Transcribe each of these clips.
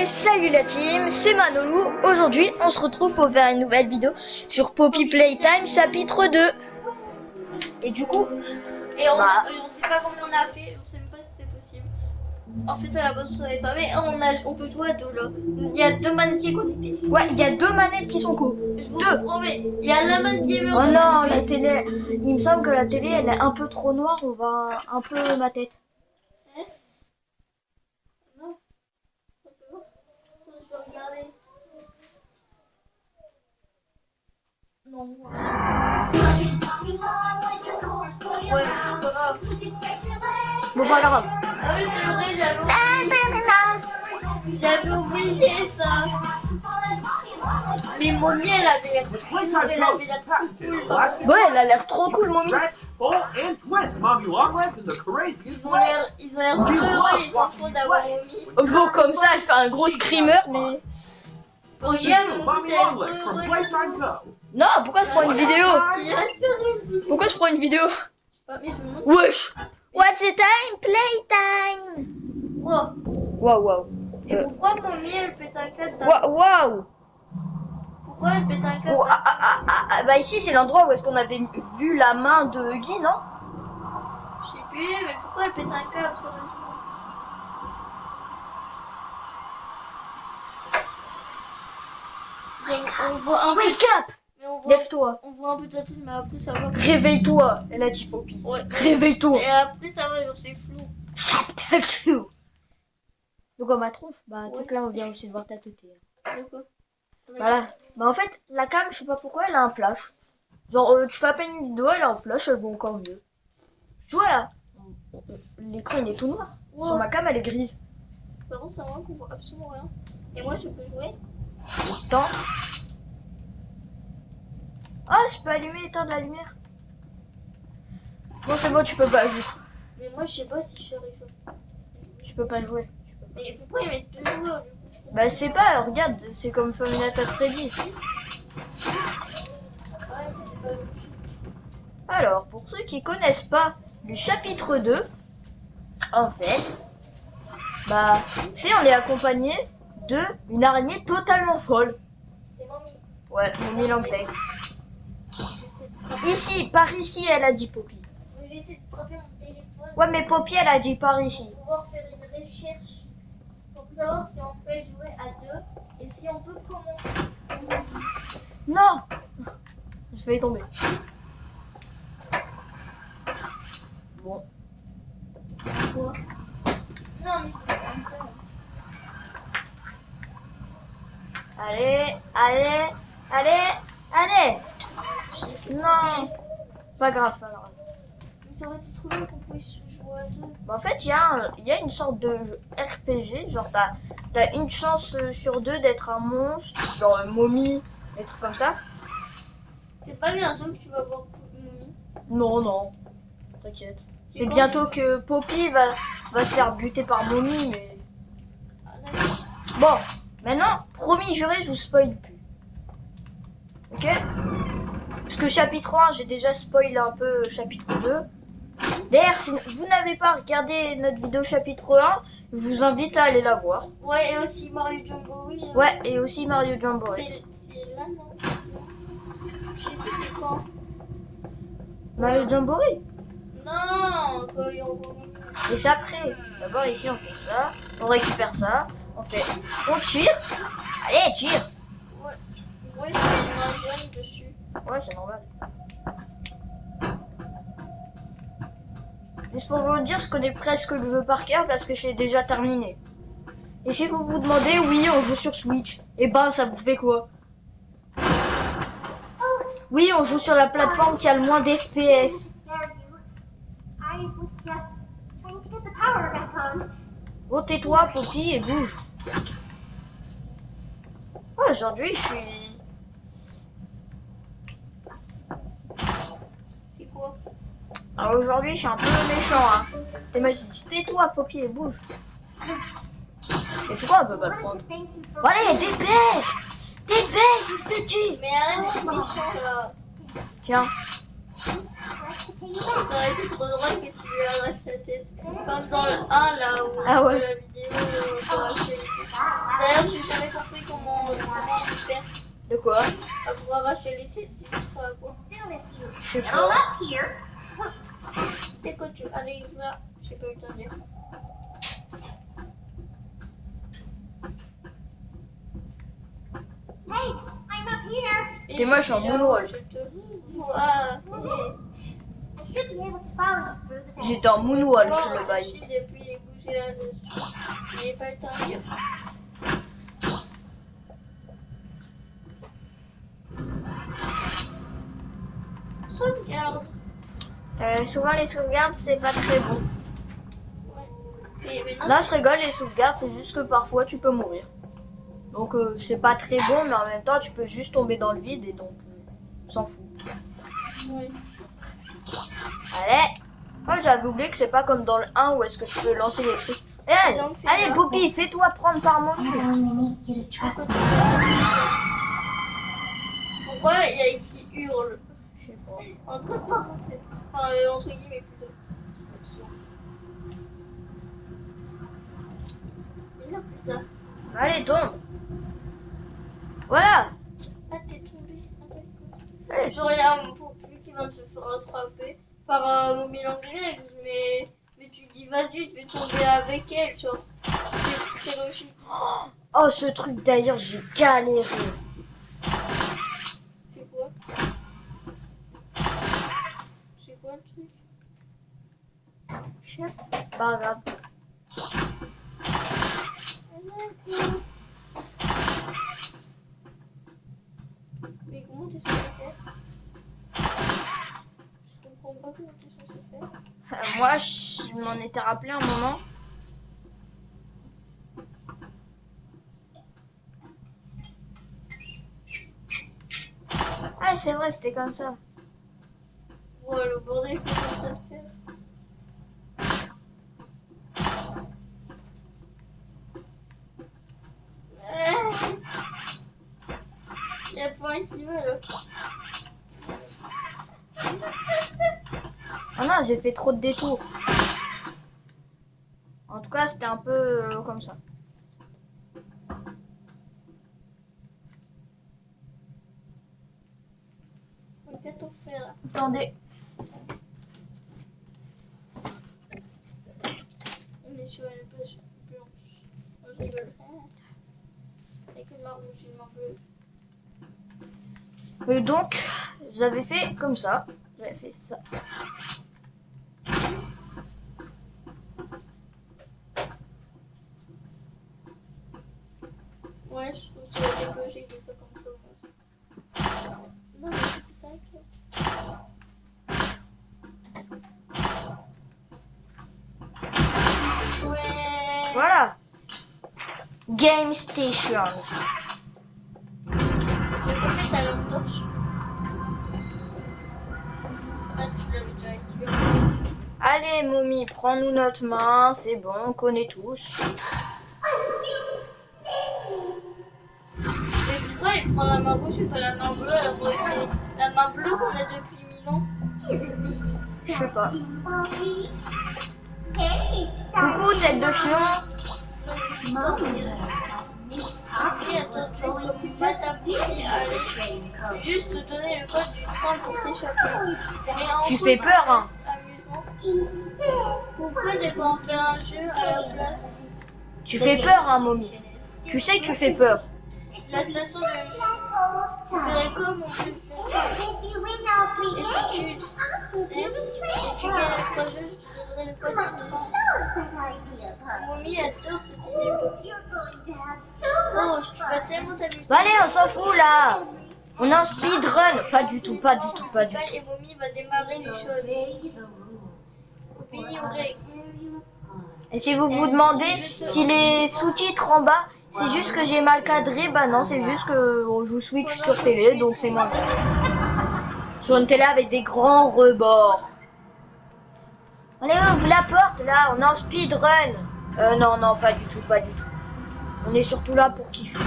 Et salut la team, c'est Manolo. Aujourd'hui, on se retrouve pour faire une nouvelle vidéo sur Poppy Playtime chapitre 2. Et du coup, on sait pas comment on a fait, on sait même pas si c'était possible. En fait, à la base, on savait pas, mais on peut jouer à deux là. Il y a deux mannequins connectés. ouais, il y a deux manettes qui sont cool. Je vous promets, il y a la manne gamer. Oh non, la télé, il me semble que la télé elle est un peu trop noire, on voit un peu ma tête. Non. Ouais, c'est pas grave. Bon, pas grave. Ah oui, c'est vrai, j'avais oublié ça. Mais Mommy, elle avait l'air trop cool. Ouais, elle a l'air trop cool, Mommy. Ils ont l'air trop heureux, les enfants, d'avoir Mommy. Bon, comme ça, je fais un gros screamer, mais... Regarde, Mommy, c'est heureux. Non, pourquoi je prends une vidéo? Pourquoi je prends une vidéo? Wesh. What's the time? Playtime. Wow. Waouh, waouh. Et pourquoi Mommy, elle pète un câble? Waouh. Pourquoi elle pète un câble? Bah ici, c'est l'endroit où est-ce qu'on avait vu la main de Guy, non? Je sais plus, mais pourquoi elle pète un câble, sérieusement? On voit un peu... Wake up. Lève-toi. On voit un peu de la tête, mais après ça va. Réveille-toi, elle a dit Poppy. Ouais. Réveille-toi. Et après ça va, genre c'est flou. Chapter 2. Donc on ma tronche, bah tu sais que là on vient aussi de voir ta tête. Pourquoi? Voilà. Bah en fait, la cam, je sais pas pourquoi, elle a un flash. Genre tu fais à peine une vidéo, elle a un flash, elle voit encore mieux. Tu vois là, l'écran il est tout noir. Wow. Sur ma cam elle est grise. Par contre, c'est vrai qu'on voit absolument rien. Et moi je peux jouer? Attends. Ah, je peux allumer et éteindre la lumière. Bon, c'est bon, tu peux pas jouer. Mais moi je sais pas si je suis arrivée. Tu peux pas jouer. Mais pourquoi ils mettent deux joueurs du coup? Bah, c'est pas, regarde, c'est comme Five Nights at Freddy's. Ouais, mais c'est pas logique. Alors, pour ceux qui connaissent pas le chapitre 2, en fait, bah, tu sais, on est accompagné de une araignée totalement folle. C'est Mommy. Ouais, Mommy Longlegs. Ici, par ici, elle a dit Poppy. Je vais essayer de attraper mon téléphone. Ouais, mais Poppy, elle a dit par ici. Pour pouvoir faire une recherche. Pour savoir si on peut jouer à deux. Et si on peut commencer. Non! Je vais y tomber. Bon. Quoi? Non, mais c'est pas comme ça. Allez, allez, allez, allez! Non! Pas grave, pas grave. Mais ça aurait été trop bien qu'on puisse jouer à deux. Bah, en fait, il y a une sorte de RPG. Genre, t'as une chance sur deux d'être un monstre, genre une momie, des trucs comme ça. C'est pas bientôt que tu vas voir Mommy. Non, non. T'inquiète. C'est quand? bientôt que Poppy va se faire buter par momie, mais... Ah, d'accord. Bon, maintenant, promis juré, je vous spoil plus. Ok? Parce que chapitre 1, j'ai déjà spoilé un peu chapitre 2. D'ailleurs, si vous n'avez pas regardé notre vidéo chapitre 1, je vous invite à aller la voir. Ouais, et aussi Mario Jamboree. Ouais, et aussi Mario Jamboree. C'est là, non? Je sais plus c'est quand. Mario Jamboree? Non, quand il envoie Mommy. Et c'est après. D'abord, ici, on fait ça. On récupère ça. On tire. Allez, tire. Ouais, ouais, j'ai une main jaune dessus. Ouais, c'est normal. Juste pour vous dire, je connais presque le jeu par cœur parce que j'ai déjà terminé. Et si vous vous demandez, oui, on joue sur Switch. Et ben, ça vous fait quoi? Oui, on joue sur la plateforme qui a le moins d'FPS. Bon, tais-toi, Poppy, et bouge. Oh, aujourd'hui, je suis... C'est quoi? Alors aujourd'hui, je suis un peu méchant, hein. Et moi, j'ai dit, tais-toi, Poppy, et bouge. Et pourquoi on peut pas le prendre? Bon, allez, dépêche! Dépêche, je te tue! Mais arrête d'être méchant là. Tiens. Ça aurait été trop drôle que tu lui arraches la tête. Comme dans le 1 là où Ah ouais. la vidéo où on arrache la tête. D'ailleurs, j'ai jamais compris comment on fait De quoi? pour arracher les têtes des monstres à quoi. Je sais pas. Dès que tu arrives là, j'ai pas eu le temps de dire. T'es moche en moonwalk. Je te vois. J'étais en moonwalk Moi, le je bail. suis depuis les bougies là-dessus. J'ai pas le temps de dire. Sauvegarde. Souvent les sauvegardes c'est pas très bon. Ouais. Et maintenant, Là je rigole, les sauvegardes c'est juste que parfois tu peux mourir. Donc c'est pas très bon mais en même temps tu peux juste tomber dans le vide et donc on s'en fout. ouais. Allez. Oh j'avais oublié que c'est pas comme dans le 1 où est-ce que tu peux lancer les trucs. Eh, Donc, c'est allez là. Poppy, fais-toi prendre par mon cul. Pourquoi il y a écrit hurle Je sais pas. entre parenthèses. Enfin, entre guillemets plutôt. Mais là, putain. Allez tombe. Voilà. Ah, t'es tombé. Allez. Genre, il y a un pourvu qui va se faire rattraper par mobile anglaise, mais tu dis vas-y, je vais tomber avec elle, tu vois. C'est très logique. Oh ce truc d'ailleurs j'ai galéré. C'est quoi? C'est quoi le truc? Je sais pas grave. Mais comment t'es censé faire? Je comprends pas comment t'es censé faire. Moi je m'en étais rappelé un moment. Ah c'est vrai c'était comme ça. Ouais, le bordel que t'es en train de faire. Il y a pas un qui va là. Ah non j'ai fait trop de détours. En tout cas c'était un peu comme ça. Qu'est-ce qu'on fait là? Attendez. On est sur une page blanche. On rigole. Avec une marque rouge et une marque bleue. Et donc j'avais fait comme ça. J'avais fait ça. Ouais, je trouve que c'est logique de faire comme ça. Non, mais t'inquiète. Ouais. Voilà. Game Station. J'ai pas fait ta lampe torche. Ah, tu l'avais déjà activé. Allez Mommy, prends-nous notre main, c'est bon, on connaît tous. Mais pourquoi il prend la main rouge et pas la main bleue alors que c'est la main bleue qu'on a depuis 1000 ans? Je sais pas. Coucou tête de fion. Et attends, tu vas madame Poppy aller juste te donner le code du train pour t'échapper. Mais en Tu gros, fais peur, hein. c'est amusant. Pourquoi ne pas en faire un jeu à la place? Tu fais peur hein Mommy. Tu sais que tu fais peur. La station de tu serais comme mon plus et puis tu gagnes le projet, je te donnerai le code du train. Mommy adore cette idée. Oh, tu vas tellement t'amuser. Bah allez, on s'en fout là. On est en speedrun. Pas du tout, pas du tout, pas du tout. Et Mommy va démarrer les choses. Puis règle. Et si vous vous demandez si les sous-titres en bas, c'est juste que j'ai mal cadré, bah non, c'est juste que on joue Switch sur télé, donc c'est moins bien. Sur une télé avec des grands rebords. Allez, ouvre la porte là, on est en speedrun. Non, non, pas du tout, pas du tout. On est surtout là pour kiffer.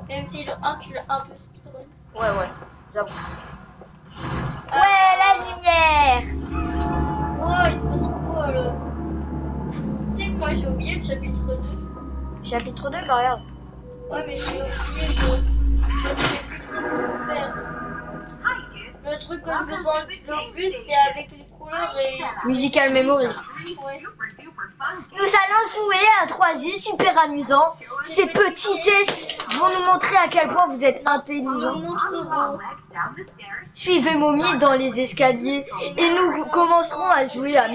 Même si le 1, tu l'as un peu speedrun. Ouais, j'avoue. Ouais, la lumière. Oh, il se passe quoi là? Tu sais que moi moi j'ai oublié le chapitre 2. Chapitre 2, bah regarde. Ouais, mais j'ai oublié je sais plus trop ce qu'il faut faire. Le truc que j'ai besoin le plus, c'est avec les couleurs et... Musical Memory. Ouais. Nous allons jouer à un 3D super amusant. Ces petits tests vont nous montrer à quel point vous êtes Nous intelligents. montrerons. Suivez Mommy dans les escaliers et nous commencerons à jouer à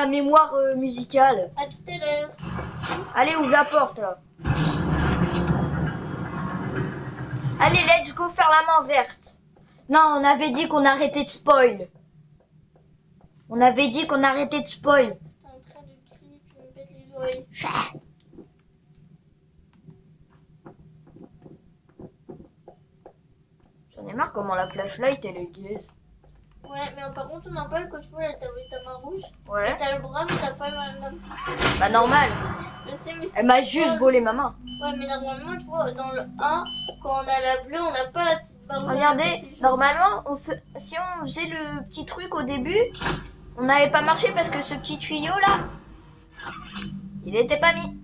mémoire musicale. À tout à l'heure. Allez, ouvre la porte là. Allez, let's go faire la main verte. Non, on avait dit qu'on arrêtait de spoil. On avait dit qu'on arrêtait de spoil. T'es en train de crier, tu me pètes les oreilles. J'en ai marre comment la flashlight elle est gaze. Ouais, mais par contre, on n'a pas le quand tu vois, t'as ta main rouge. Ouais. Et t'as le bras, mais t'as pas le main. Bah normal. Je sais, mais Elle m'a juste volé ma main. ouais, mais normalement, tu vois, dans le 1, quand on a la bleue, on n'a pas la petite barre jaune à Regardez, côté. normalement, si on faisait le petit truc au début, on n'avait pas marché parce que ce petit tuyau là, il n'était pas mis.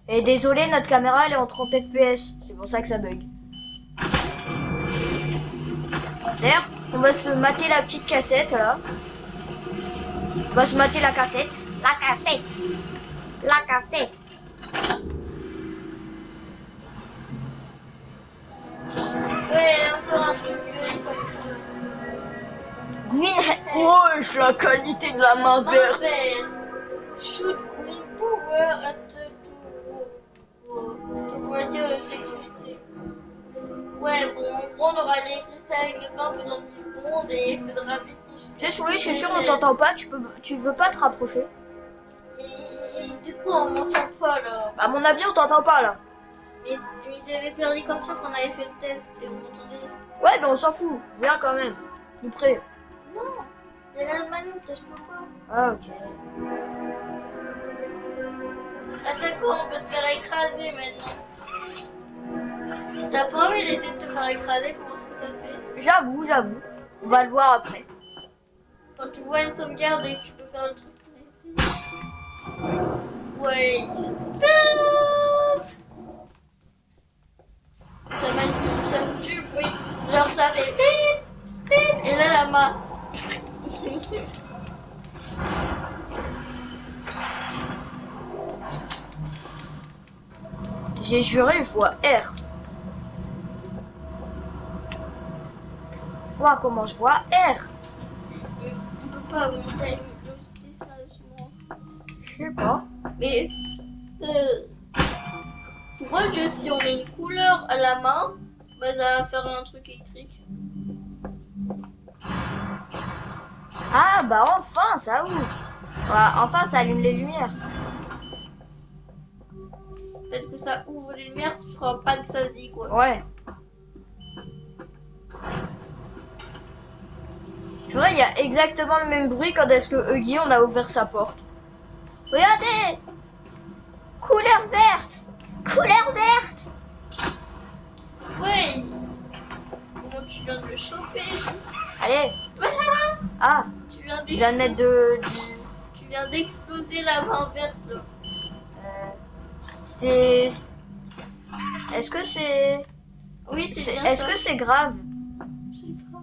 Et désolé, notre caméra elle est en 30 fps, c'est pour ça que ça bug. D'ailleurs, on va se mater la petite cassette là. On va se mater la cassette. La cassette. La cassette. Ouais, encore un truc. Green. Wesh, la qualité de la main verte. Shoot green power at the to quality of electricity. Ouais, bon, en gros, on aura l'électricité avec les mains pendant 10 secondes et il faudra vite. Je suis sûr, on t'entend pas. Tu veux pas te rapprocher? Mais du coup, on m'entend pas là. À mon avis, on t'entend pas là. Mais j'avais perdu comme ça qu'on avait fait le test et on m'entendait. Ouais, mais on s'en fout. Viens quand même. Nous prêts. Non, il y a la manette, là, je peux pas. Ah, ok. Ah d'accord, on peut se faire écraser maintenant. T'as pas envie d'essayer de te faire écraser pour voir ce que ça fait? J'avoue. On va le voir après. Quand tu vois une sauvegarde et que tu peux faire le truc. Ouais, ça me tue le bruit. Genre ça fait pip, pip, et là la main. J'ai juré, je vois R. Ouah, comment je vois R? On peut pas augmenter la luminosité sérieusement. Je sais pas. Mais pourquoi si on met une couleur à la main, bah ça va faire un truc électrique. Ah, bah enfin, ça ouvre. Voilà, enfin, ça allume les lumières. Parce que ça ouvre les lumières, je crois pas que ça se dit quoi. Ouais. Tu vois, il y a exactement le même bruit quand est-ce que Huggy, on a ouvert sa porte. Regardez! Couleur verte! Couleur verte! Ouais. Comment tu viens de le choper? Allez! Voilà. Ah! Tu viens Il vient de mettre de... Tu viens d'exploser la main verte là. C'est... Est-ce que c'est... Oui, c'est bien Est-ce ça. que c'est grave? Je sais pas.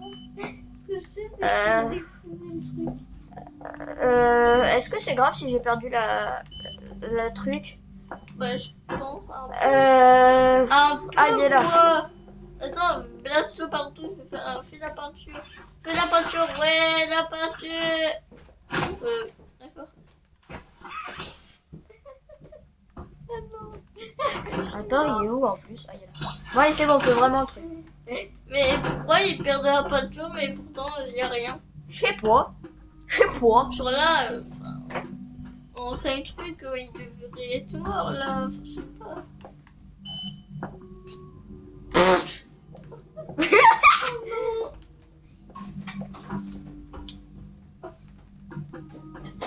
Ce que je sais, c'est que tu Euh. viens d'exploser le truc. Est-ce que c'est grave si j'ai perdu le truc? Bah, je pense un peu. Ah, il est là. Quoi. Attends, place-le partout. Fais la peinture. Fais la peinture. Ouais, la peinture. D'accord. Ah non. Attends, il est où en plus? Ah, il est là. Ouais, c'est bon, on peut vraiment le truc. Mais pourquoi il perd de la peinture, mais pourtant il n'y a rien? Je sais pas. Genre là, on sait un truc, il devrait être mort là. Je sais pas.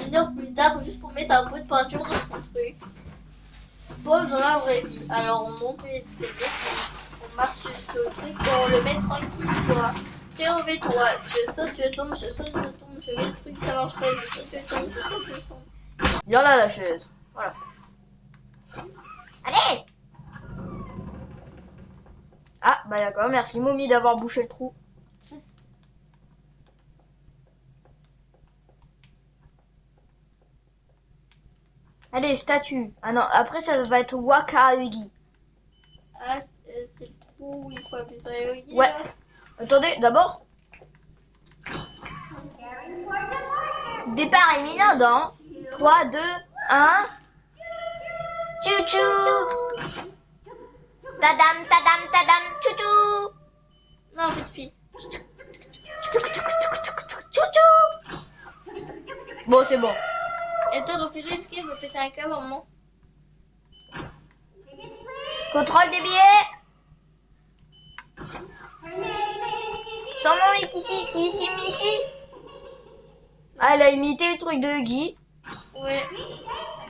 Une heure plus tard, juste pour mettre un peu de peinture dans son truc. Pauvre dans la vraie vie. Alors on monte les escaliers, on marche sur le truc, on le met tranquille quoi. Réveille-toi, je saute, je tombe, je saute, je tombe, je mets le truc, ça marche pas, je saute, je tombe, je saute, je tombe. Viens là la chaise. Voilà. Allez! Ah, bah d'accord, merci Mommy d'avoir bouché le trou. Allez, statue. Ah non, après ça va être Waka Ugi. Ah, c'est le trou où il faut appuyer sur les leviers. Ouais. Là. Attendez, d'abord. Départ imminent dans 3, 2, 1. Tchou-tchou. Tadam, tadam, tadam, tchou-tchou. Non, petite fille. Tchou-tchou. Bon, c'est bon. Et toi, refuser escape, va péter un câble un moment. Contrôle des billets. Sans mon ici, ici. Ah, elle a imité le truc de Guy. Ouais.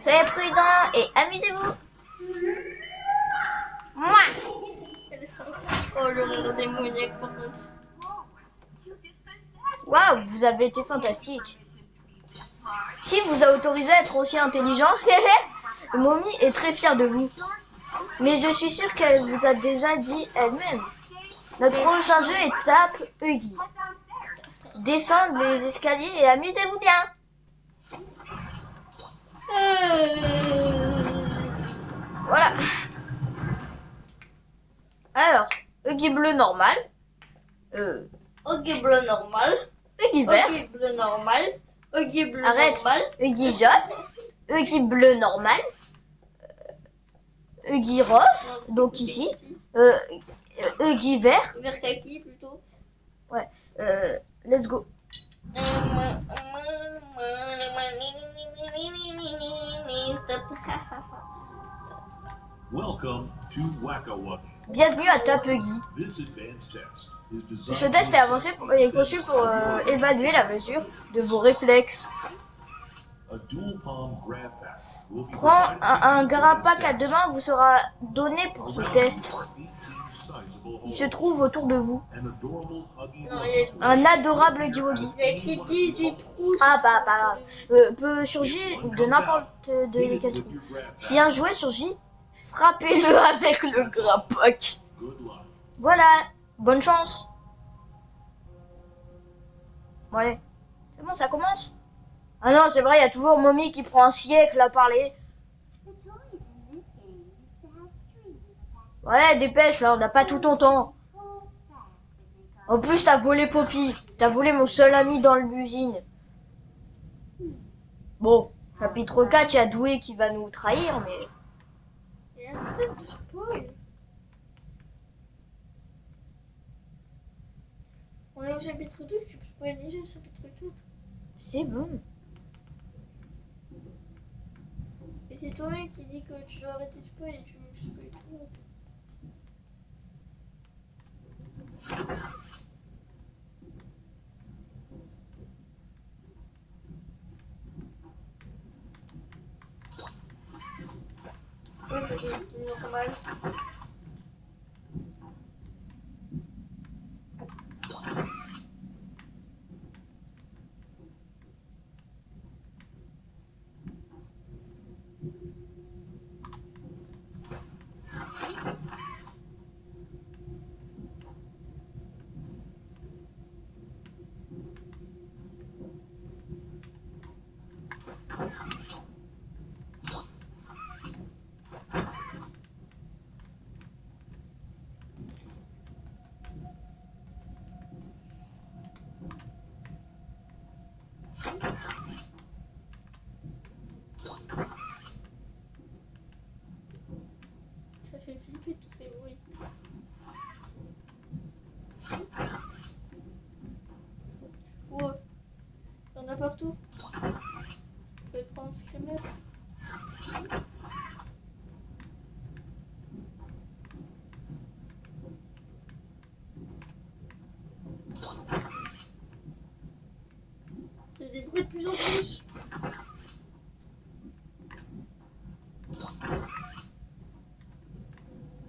Soyez prudents et amusez-vous. Moi. Oh, le monde démoniaque, par contre. Waouh, vous avez été fantastique. Qui vous a autorisé à être aussi intelligent? Mommy est très fière de vous. Mais je suis sûre qu'elle vous a déjà dit elle-même. Notre prochain jeu est Tape Huggy. Descendez les escaliers et amusez-vous bien. Voilà. Alors, Huggy bleu normal. Huggy bleu normal. Huggy vert. Huggy bleu normal. Huggy bleu Arrête. normal. Huggy jaune. Huggy bleu normal. Huggy rose. Donc ici. Huggy vert. Vert kaki plutôt. Ouais. Let's go. Welcome to Waka Waka. Bienvenue à Tape Huggy. This advanced test is Ce designed test est avancé et conçu pour évaluer la mesure de vos réflexes. a dual palm grab pack will be Prends provided un grappac à deux mains vous sera donné pour ce around test. our 18 sizable Il se holes. trouve autour de vous. An adorable huggy Non, wuggy il y Un adorable Huggy Wuggy. a écrit 18 trous. Ah bah pas grave. Peut surgir de n'importe de hit it quel with trou. your grab pack. Si un jouet surgit, frappez-le avec le grappac. Good luck. Voilà, bonne chance. Bon allez, c'est bon, ça commence. Ah non, c'est vrai, il y a toujours Mommy qui prend un siècle à parler. Ouais, dépêche, là, on n'a pas tout ton temps. En plus, t'as volé Poppy. T'as volé mon seul ami dans l'usine. Bon, chapitre 4, il y a Doué qui va nous trahir, mais... Et arrête de spoil. On est au chapitre 2, tu peux spoiler déjà le chapitre 4. C'est bon. Et c'est toi-même qui dis que tu dois arrêter de spoiler et tu veux que je spoil tout. Oui, parce que c'est normal. Ça fait flipper tous ces bruits. Ouais, il y en a partout. Je vais prendre un screamer. Il y a des bruits de plus en plus.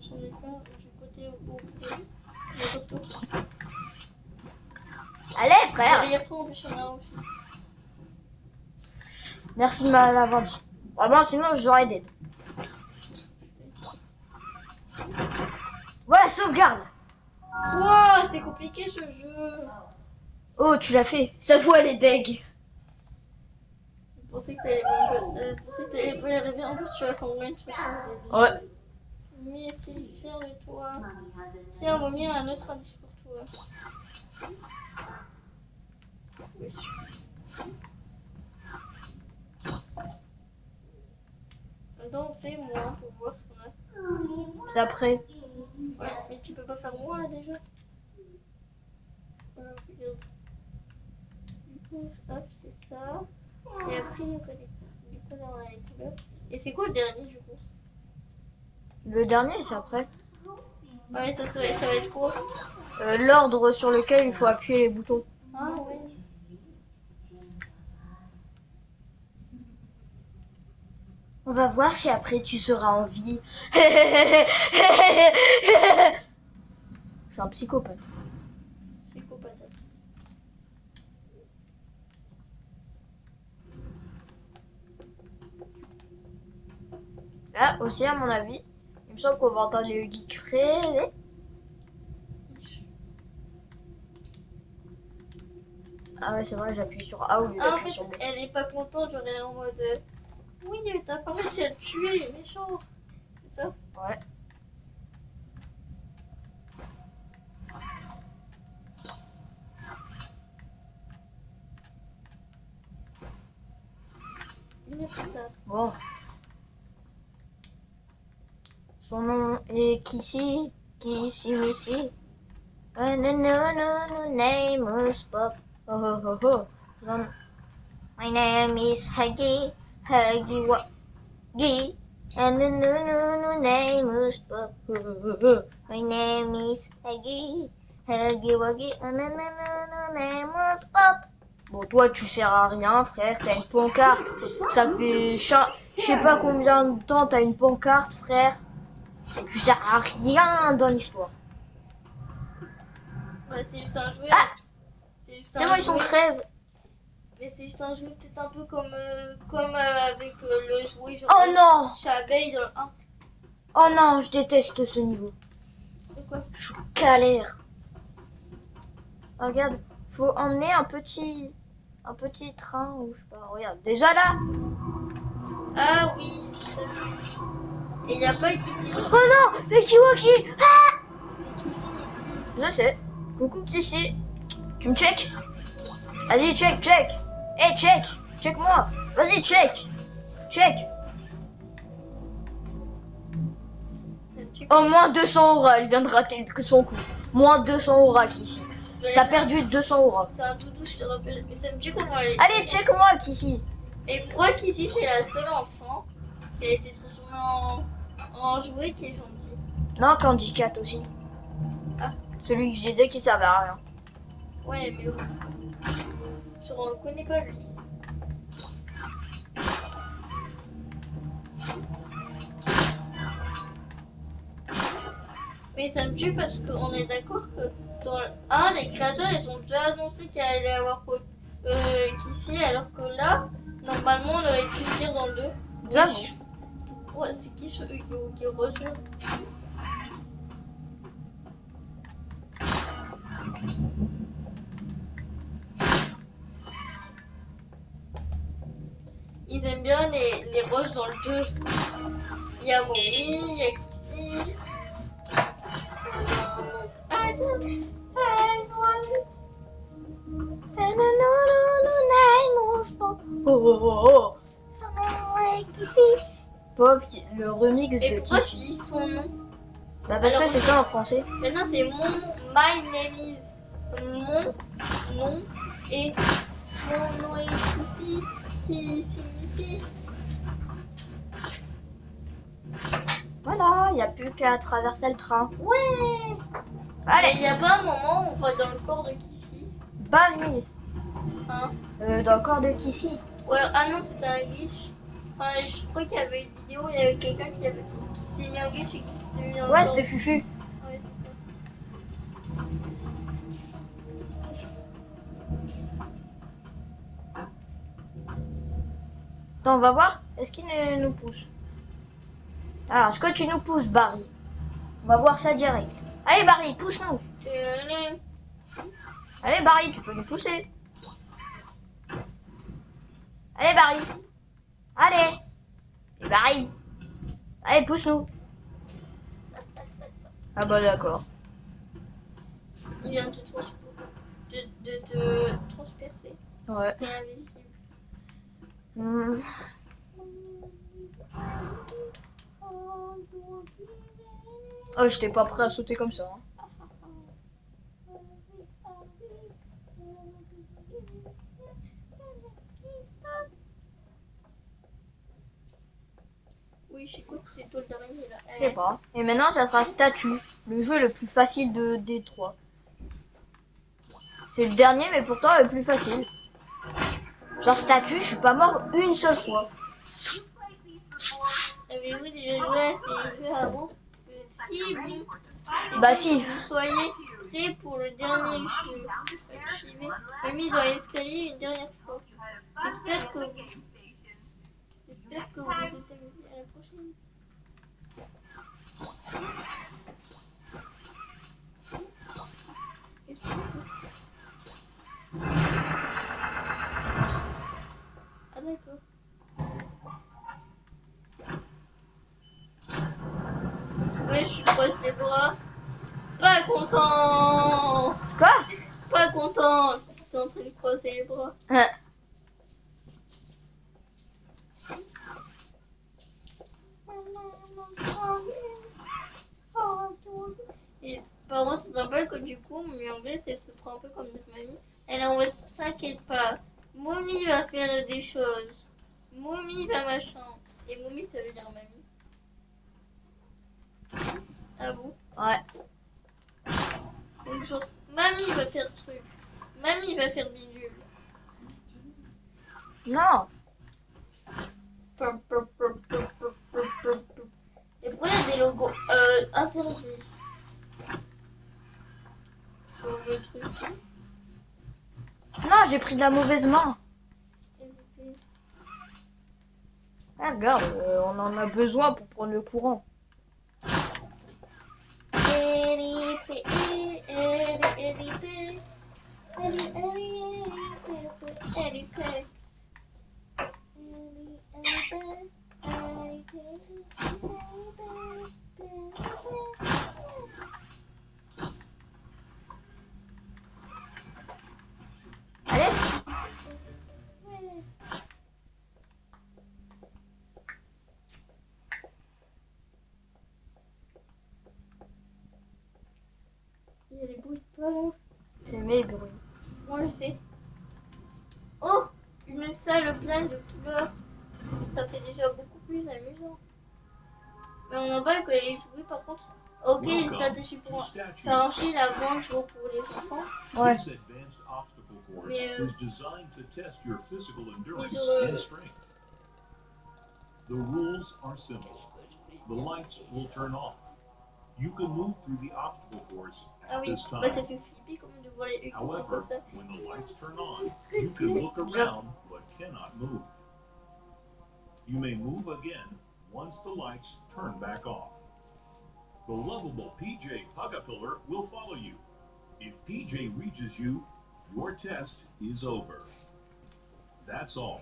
J'en ai plein du côté au le retour. Allez, frère. Derrière toi, en plus, il y en a un aussi. Merci de m'avoir dit. Vraiment, sinon j'aurais dead. Voilà, sauvegarde. Wow, c'est compliqué ce jeu. Oh, tu l'as fait. Ça se voit, elle est deg. Je pensais que t'allais pas y arriver. En plus, tu vas faire une chose. Ouais. Mais c'est fier de toi. Tiens, on va mettre un autre indice pour toi. Oui. Donc, fais moi pour voir ce qu'on a. C'est après. Ouais, mais tu peux pas faire moi là déjà. Voilà, regarde. Du coup, hop, c'est ça. Et après, du coup, là, on a les couleurs. Et c'est quoi le dernier du coup? Le dernier, c'est après. Ouais, ça va être quoi? L'ordre sur lequel il faut appuyer les boutons. Ah ouais. On va voir si après tu seras en vie. C'est un psychopathe. Psychopathe. Là aussi, à mon avis, il me semble qu'on va entendre les geeks créer. Ah ouais, c'est vrai, j'appuie sur A au lieu Ah, en d'appuyer fait, sur B. elle est pas contente, genre elle est en mode oui, t'as pas réussi à le tuer, méchant. C'est ça? Ouais. Il est plus tard. Bon. Son nom est Kissy, Missy. No, name is Bob. Oh, oh, oh, oh. My name is Huggy, Wuggy. And no, name is Bob. Oh, oh, oh. My name is Huggy, Wuggy. And no, name is Bob. Bon, toi, tu sers à rien, frère. T'as une pancarte. Ça fait je sais pas combien de temps t'as une pancarte, frère. Et tu sers à rien dans l'histoire. Ouais, c'est juste un jouet. Ah, c'est juste c'est un bon, ils sont jouet. crèves. Mais c'est juste un jouet peut-être un peu comme, avec le jouet genre Oh non! chez Abeille dans le 1. Oh non, je déteste ce niveau. Pourquoi? Je galère. Oh, regarde, faut emmener un petit train ou je sais pas. Regarde, déjà là. Ah oui. Et il n'y a pas ici. Oh non, le Kiwaki. Ah, C'est qui ici? je sais. Coucou Kissy. Tu me check? Allez, check. Hey, check moi. Vas-y, check. Oh, moins 200 auras. Il vient de rater son coup. Moins 200 auras, Kissy. T'as perdu 200 auras. C'est un doudou, je te rappelle. Mais ça me dit comment elle est. Allez, check moi, Kissy. Et pourquoi qu'ici c'est la seule enfant qui a été transformée en jouet qui est gentille? Non, Candy Cat aussi. Ah. Celui que je disais qui servait à rien. Ouais, mais bon. Je ne reconnais pas lui. Mais ça me tue parce qu'on est d'accord que dans le 1, les créateurs ils ont déjà annoncé qu'il allait y avoir qu'ici, alors que là, normalement on aurait pu le dire dans le 2. J'avoue. Ouais, c'est qui ce Hugo qui rejoue? Ils aiment bien les roches dans le 2. Il y a Mommy, il y a Kitty. Oh. Pauvre, le remix Et de pourquoi Kissy. tu dis son nom? Bah parce Alors, que c'est ça en français. Maintenant c'est my name is. Mon nom et mon nom est ici. Qui signifie. Voilà, il n'y a plus qu'à traverser le train. Ouais! Allez, Il n'y a pas un moment où on va dans le corps de Kissy. Barry. Hein? Dans le corps de Kissy. Ouais, ah non, c'était un glitch. Enfin, je crois qu'il y avait une vidéo, il y avait quelqu'un qui s'était mis en glitch et qui s'était mis en Ouais, corps. c'était Fufu. Ouais, c'est ça. Attends, on va voir. Est-ce qu'il nous pousse? Alors, est-ce que tu nous pousses, Barry? On va voir ça direct. Allez, Barry, pousse-nous. Allez, Barry, tu peux nous pousser. Allez, Barry. Allez. Et Barry. Allez, pousse-nous. Ah bah d'accord. Il vient de te transpercer. Ouais. T'es invisible. Hmm. Oh, j'étais pas prêt à sauter comme ça. Hein. Oui, je sais quoi, c'est toi le dernier là. Je sais pas. Et maintenant, ça sera statue. Le jeu le plus facile des trois. C'est le dernier, mais pourtant le plus facile. Genre statue, je suis pas mort une seule fois. Avez-vous déjà joué à ces jeux avant? Si oui. Bah si. Vous soyez prêts pour le dernier jeu. Activez. Mamie dans l'escalier une dernière fois. J'espère que vous êtes amusés. À la prochaine. Ah d'accord. Ouais, je croise les bras. Pas content. Quoi? Pas content. J'étais en train de croiser les bras. Et par contre, tu te rappelles que du coup, Mommy anglaise, elle se prend un peu comme notre mamie. Elle est en mode, t'inquiète pas. Mommy va faire des choses. Mommy va machin. Et Mommy, ça veut dire mamie. Ah bon? Ouais. Donc, genre, mamie va faire ce truc. Mamie va faire bidule. Non. Et pourquoi il y a des logos interdits sur le truc? Non, j'ai pris de la mauvaise main. Ah, regarde, on en a besoin pour prendre le courant. Allez. Il y a des bruits de pas là. C'est mes bruits. Moi je sais. Oh, une salle pleine de couleurs. Ça fait déjà beaucoup plus amusant. Mais on n'a pas qu'à y jouer par contre. Ok, les stratégies pour un fil à grande jour pour les enfants. Ouais. This advanced obstacle course Mais, is designed to test your physical endurance mais and strength. The rules are simple. The lights will turn off. You can move through the obstacle course Ah at oui, this time. bah ça fait flipper comme de voir les eux qui sont However, comme ça. when the lights turn on, you can look around but cannot move. You may move again once the lights turn back off. The lovable PJ Pugapillar will follow you. If PJ reaches you, your test is over. That's all.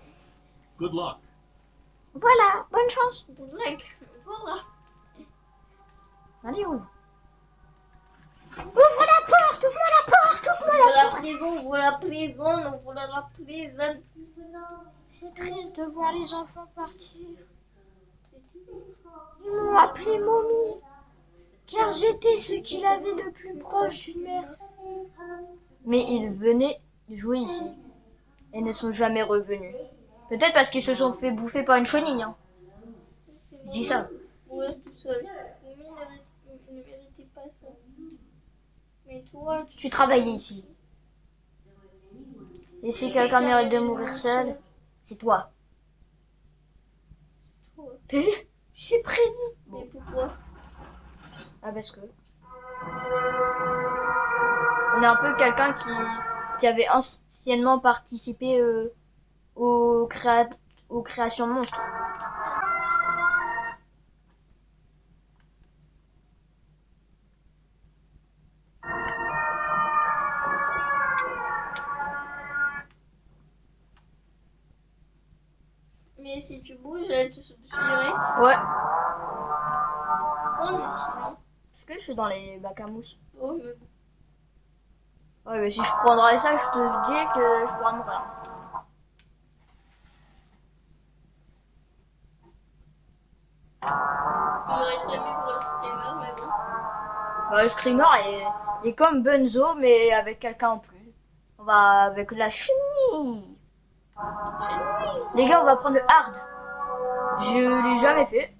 Good luck. Voilà, bonne chance. Like, voilà. Allez, ouvre. Ouvre la porte, ouvre la porte, ouvre la Ouvre la porte. prison, ouvre la prison, ouvre la prison. C'est triste de voir les enfants partir. Ils m'ont appelé Mommy, car j'étais ce qu'il avait de plus proche d'une mère. Mais ils venaient jouer ici et ne sont jamais revenus. Peut-être parce qu'ils se sont fait bouffer par une chenille. Hein. Je dis ça. Ouais, tout seul. Mommy ne méritait pas ça. Mais toi, Tu travaillais ici. Et si quelqu'un mérite de mourir seul, c'est toi. toi. J'ai prédit. Mais pourquoi? Ah parce que on est un peu quelqu'un qui avait anciennement participé aux créations de monstres. Mais si tu bouges, elle te saute dessus direct. Ouais. Oh, on est si long. Est-ce que je suis dans les bacs à mousse? Oh, mais bon. Ouais, mais si je prendrais ça, je te dis que je pourrais mourir. J'aurais très aimé pour le screamer, mais bon. Bah, le screamer est comme Bunzo, mais avec quelqu'un en plus. On va avec la chenille. Les gars, on va prendre le hard. Je l'ai jamais fait.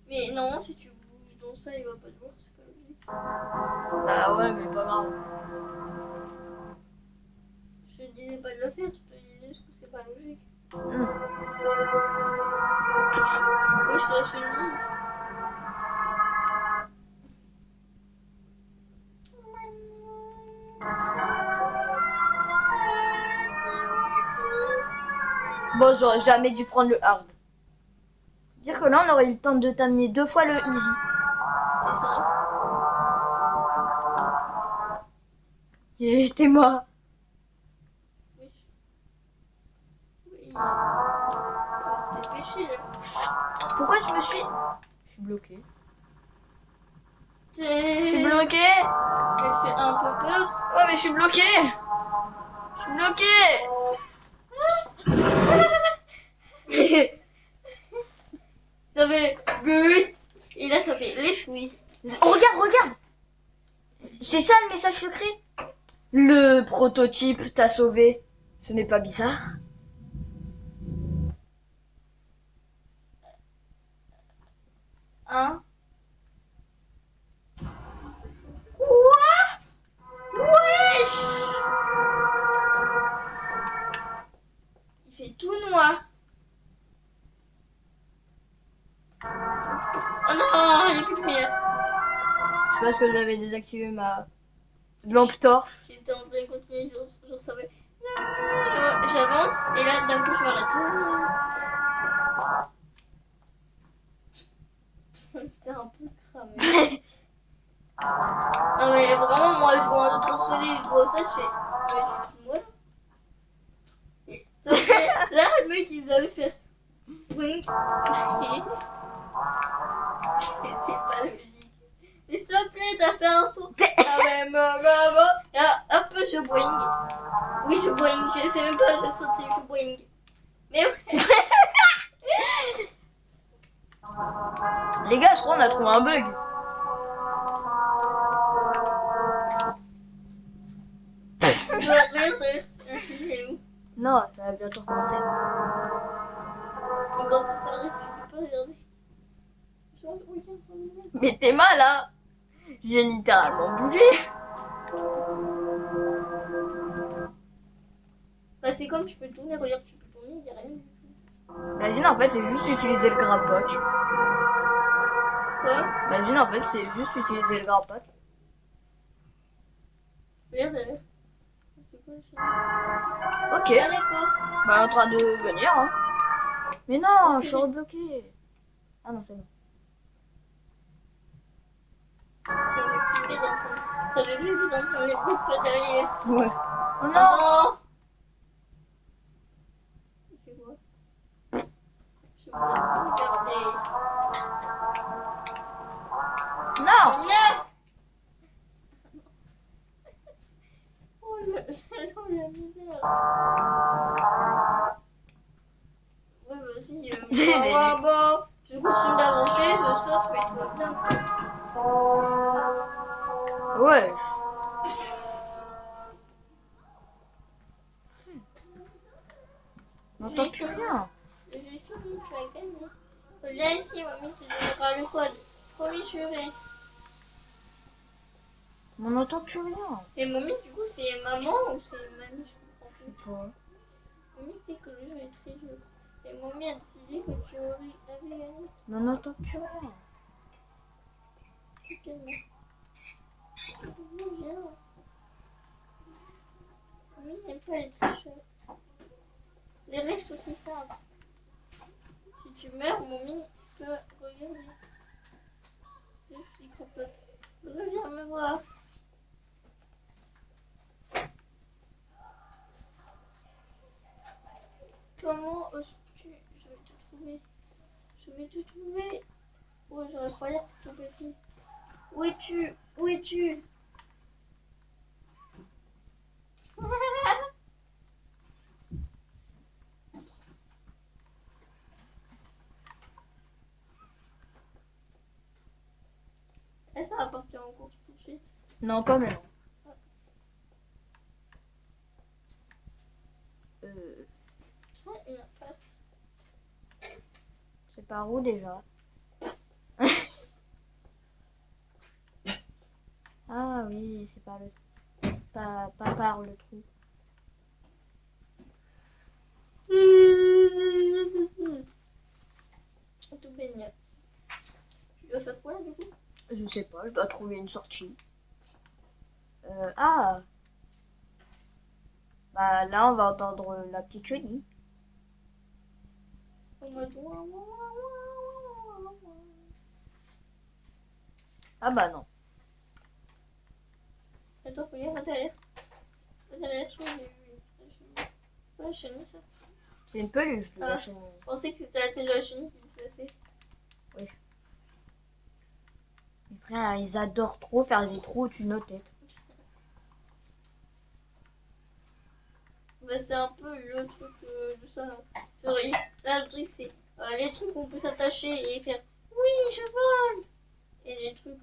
Mais non, si tu bouges dans ça, il va pas te voir, c'est pas logique. Ah ouais, mais pas grave. Je te disais pas de le faire, tu te disais juste que c'est pas logique. Hmm. Moi, je ferais chenille. Bon, j'aurais jamais dû prendre le hard. Dire que là, on aurait eu le temps de t'amener 2 fois le easy. C'est ça. Et c'était moi. Oui. Oui. T'es péché là. Pourquoi je me suis... Je suis bloquée. Je suis Elle bloquée. fait un peu peur. Ouais, mais je suis bloquée. Je suis bloquée. Ça fait but. Et là, ça fait les chouilles. Oh, regarde, regarde. C'est ça le message secret. Le prototype t'a sauvé. Ce n'est pas bizarre. Hein? Quoi? Wesh! Il fait tout noir. Oh non, il n'y a plus de lumière. Je sais pas ce que j'avais désactivé ma lampe torche. J'étais en train de continuer, genre ça fait. Non, non, j'avance et là d'un coup je m'arrête. T'es un peu cramé. Non mais vraiment moi je vois un autre soleil, je vois ça, je fais. Non mais tu te fous de moi là? S'il te plaît, là le mec il nous avait fait. Wink. C'est pas logique. Mais s'il te plaît, t'as fait un son. Ah ouais, maman. Et hop, je boing. Oui, je boing. Je sais même pas, je sautais, je boing. Mais ouais. Les gars, je crois qu'on a trouvé un bug. Je vais regarder, c'est où? Non, ça va bientôt recommencer. Et quand ça s'arrête, je peux pas regarder. Je regarde pour le moment. Mais t'es mal, hein. J'ai littéralement bougé. Bah, c'est comme tu peux tourner, regarde, tu peux tourner, il n'y a rien du tout. Imagine, en fait, c'est juste utiliser le grappoc. Quoi? Imagine, en fait, c'est juste utiliser le grappoc. Regarde, c'est quoi ça? Ok. Ah, d'accord. Bah, elle est en train de venir, hein. Mais non, je suis rebloquée. Ah non, c'est bon. T'avais plus vite d'entendre. T'avais plus vite d'entendre les bruits pas derrière. Ouais. Oh Oh non. non! Tu fais quoi? Je me regarder. Non. Oh non! Oh la misère. Ouais, vas-y. Bon. Je continue d'avancer, je saute, mais tout va bien. Ouais. N'entends plus rien. J'ai fini, tu as gagné. Viens ici, mamie te donnera le code. Promis, je vais. On n'entend plus rien. Et mamie, du coup, c'est maman ou c'est mamie? Je comprends plus. Je sais pas. Mamie, c'est que le jeu est très dur. Et mamie a décidé que tu avais gagné. On n'entend plus rien. Viens. Oui, il n'aime pas les tricheurs. Les règles sont aussi simples. Si tu meurs, Mommy peut regarder. Juste, il capote. Reviens me voir. Comment oses-tu? Je vais te trouver. Je vais te trouver. Oh, j'aurais pas l'air si ton bébé. Où es-tu? Où es-tu? Est-ce que ça va partir en course tout de suite? Non, pas maintenant. Ça, une face. C'est par où déjà? Ah oui, c'est par le... Pas par le trou. Tout baigne. Tu dois faire quoi là du coup? Je sais pas, je dois trouver une sortie. Ah! Bah là, on va entendre la petite chenille. En mode. Ah bah non. Attends, regarde derrière. Derrière, je l'ai vu. C'est pas la chenille ça? C'est une peluche de la Ah. chenille. Je pensais que c'était la tête de la chenille qui se passait. Mes frères, ils adorent trop faire des trous au-dessus de nos têtes. Bah, c'est un peu le truc de ça. Genre, là, le truc, c'est les trucs où on peut s'attacher et faire oui, je vole. Et les trucs.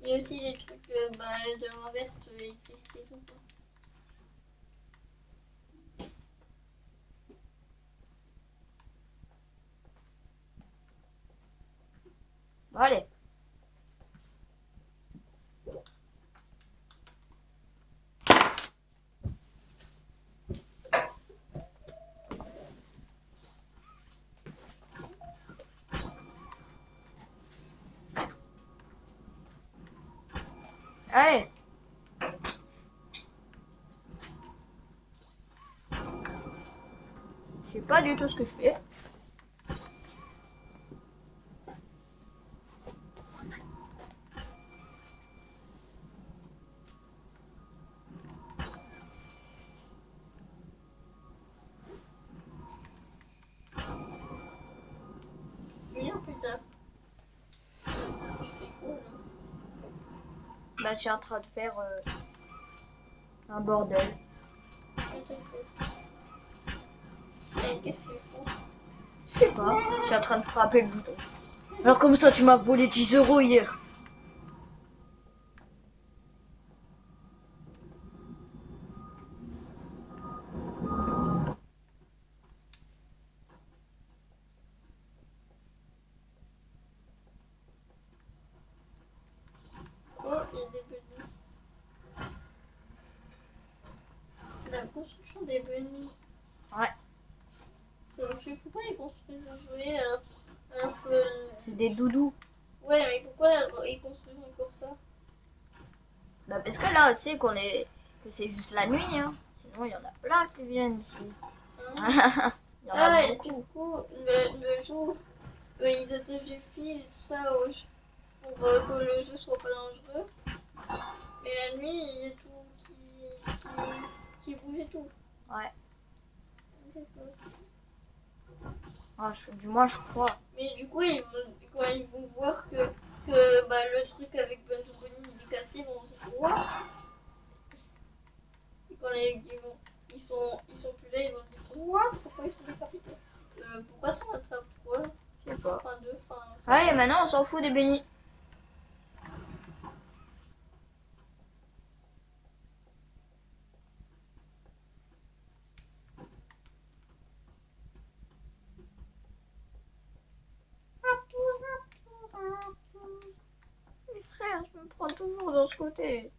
Il y a aussi les trucs de main verte, électricité et tout. Quoi. Bon, allez. Allez. Je sais pas du tout ce que je fais. Une heure plus tard. Bah, je suis en train de faire un bordel. Qu'est-ce que tu fous? Je sais pas. Je suis en train de frapper le bouton. Alors comme ça, tu m'as volé 10 € hier. Oh, il y a des bunnies. La construction des bunnies. Ouais. Donc, tu sais pourquoi ils construisent des jouets alors que. C'est des doudous. Ouais, mais pourquoi ils construisent encore ça? Bah parce que là, tu sais que c'est juste la nuit, hein. Sinon, il y en a plein qui viennent ici. Hein? Il y en a Et beaucoup. du coup, le jour, ils attachent des fils et tout ça pour que le jeu soit pas dangereux. Mais la nuit, il y a tout qui bouge et tout. Ouais. D'accord. Ah, du moins, je crois. Mais du coup, quand ils vont voir que le truc avec Bunny il est cassé, ils vont se dire what? Et quand ils sont plus là, ils vont se dire what? Pourquoi ils sont décapités? Pourquoi tu en attrapes 3? Je sais pas. Enfin 2, enfin. Allez, maintenant, on s'en fout des bénis. Mes frères, je me prends toujours dans ce côté.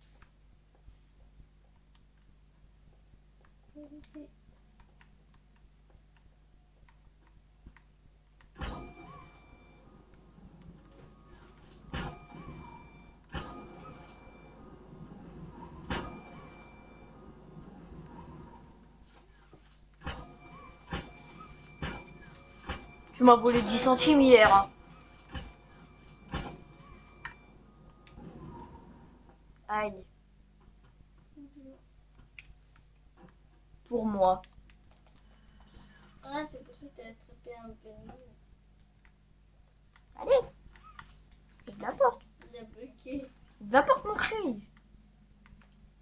Tu m'as volé 10 centimes hier. Hein. Aïe. Pour moi. Ah, c'est pour ça que t'as attrapé un penguin. Allez. Ouvre la porte. Il a bloqué. Ouvre la porte, mon chéri.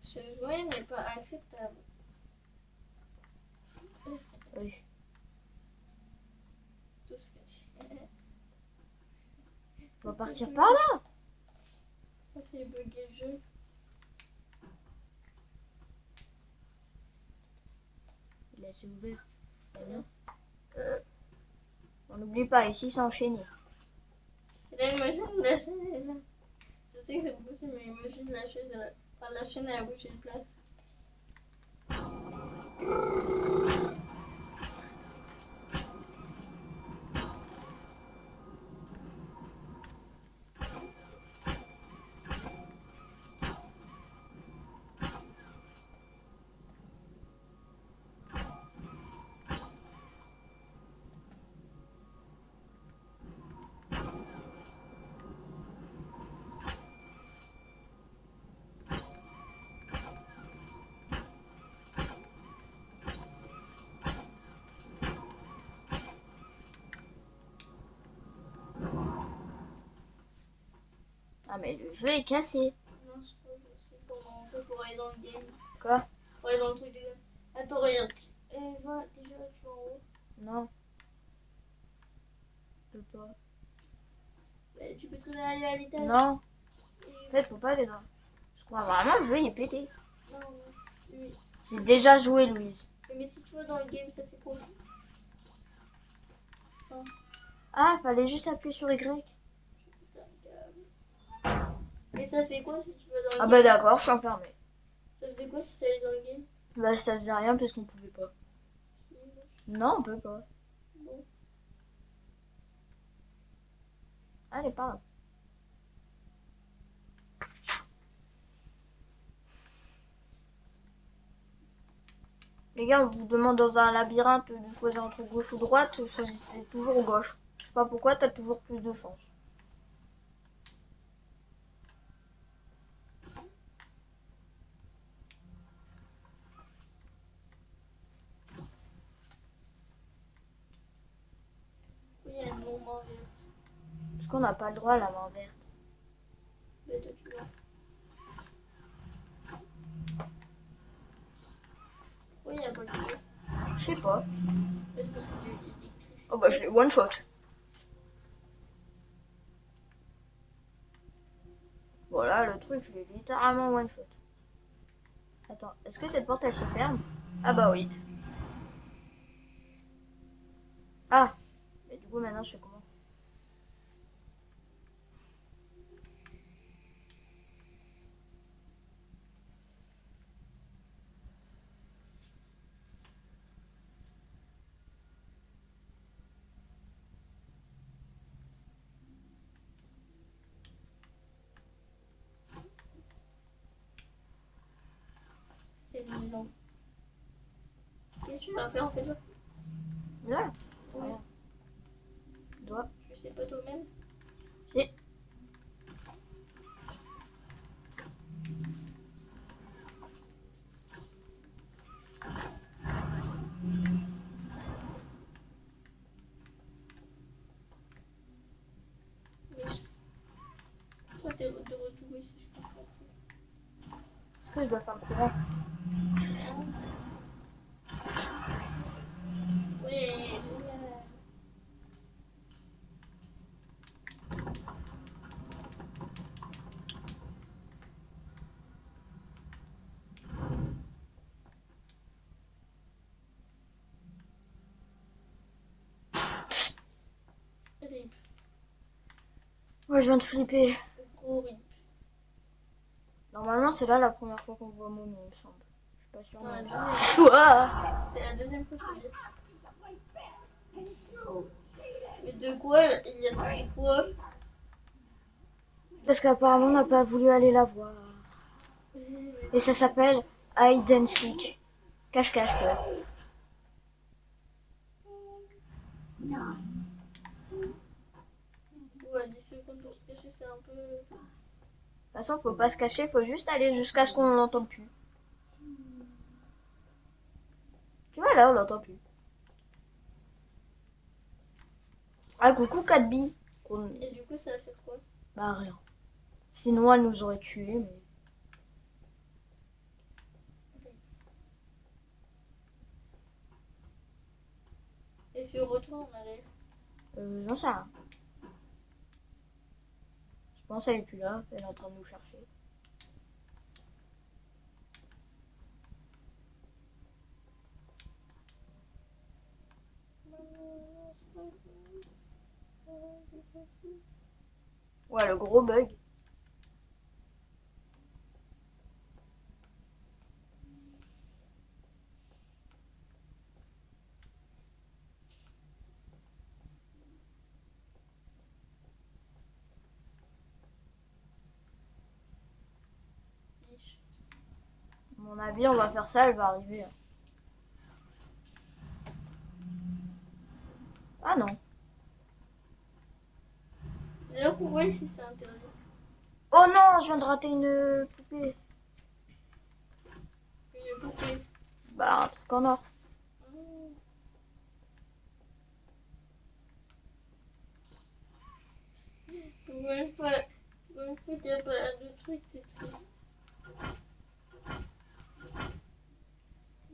Ce jouet n'est pas acceptable. Oui. Tout ce que tu On va partir par là. Ça fait bugger le jeu. Il est assez ouvert. Non. On n'oublie pas, ici c'est enchaîné. Là, imagine la chaîne est là. Je sais que c'est pas possible, mais imagine la chaîne, la chaîne elle a bougé de place. Ah mais le jeu est cassé. Non, je sais pas, je sais comment on fait pour aller dans le game. Quoi? Pour aller dans le truc de game. Attends, regarde. Va, déjà, tu vas en haut. Non. Je peux pas. Bah, tu peux très bien aller à l'étage. Non. Et- En fait, faut pas aller là. Je crois vraiment le jeu il est pété. Non, non. Oui. J'ai déjà joué, Louise. Mais si tu vas dans le game, ça fait quoi? Ah, fallait juste appuyer sur Y. Mais ça fait quoi si tu vas dans le Ah game? bah d'accord, je suis enfermé. Ça faisait quoi si tu allais dans le game? Bah ça faisait rien parce qu'on pouvait pas. Non, on peut pas. Bon. Allez, par là. Les gars, on vous demande dans un labyrinthe de choisir entre gauche ou droite, choisissez toujours gauche. Je sais pas pourquoi, t'as toujours plus de chance. Oui, il y a une main verte. Parce qu'on n'a pas le droit à la main verte. Mais toi, tu vois. Oui, il n'y a pas le droit. Je sais pas. Parce que c'est de l'électricité. Oh bah je l'ai one shot. Voilà, le truc, je l'ai littéralement one shot. Attends, est-ce que cette porte elle se ferme? Ah bah oui. Ah, mais du coup maintenant je fais comment? C'est lent. Qu'est-ce que tu vas faire en fait là? Là, Ouais. doigt. Je sais pas toi-même. Si. Mais toi t'es de retour ici, je comprends plus. Est-ce que je dois faire le courant? Oui, rip. Ouais, je viens de flipper. Gros rip. Normalement, c'est là la première fois qu'on voit Momo, il me semble. Je suis pas sûre. Non, la mais- deuxième. Ouah. C'est la deuxième fois que je veux dire. Mais de quoi? Il y a de quoi? Parce qu'apparemment, on n'a pas voulu aller la voir. Et ça s'appelle Hide and Seek. Cache-cache, quoi. c'est un peu... De toute façon, faut pas se cacher, faut juste aller jusqu'à ce qu'on l'entende plus. Tu vois, là, on l'entend plus. Ah, coucou 4 billes. Et du coup, ça va faire quoi? Bah, rien. Sinon, elle nous aurait tués, mais... Et si on retourne en arrière? J'en sais rien. Je pense qu'elle est plus là, elle est en train de nous chercher. Ouais, le gros bug. À mon avis, on va faire ça, elle va arriver. Ah non. D'ailleurs, pourquoi ici c'est interdit? Oh non, je viens de rater une poupée. Une poupée. Bah, un truc en or. Même pas, il n'y a pas de truc, c'est triste.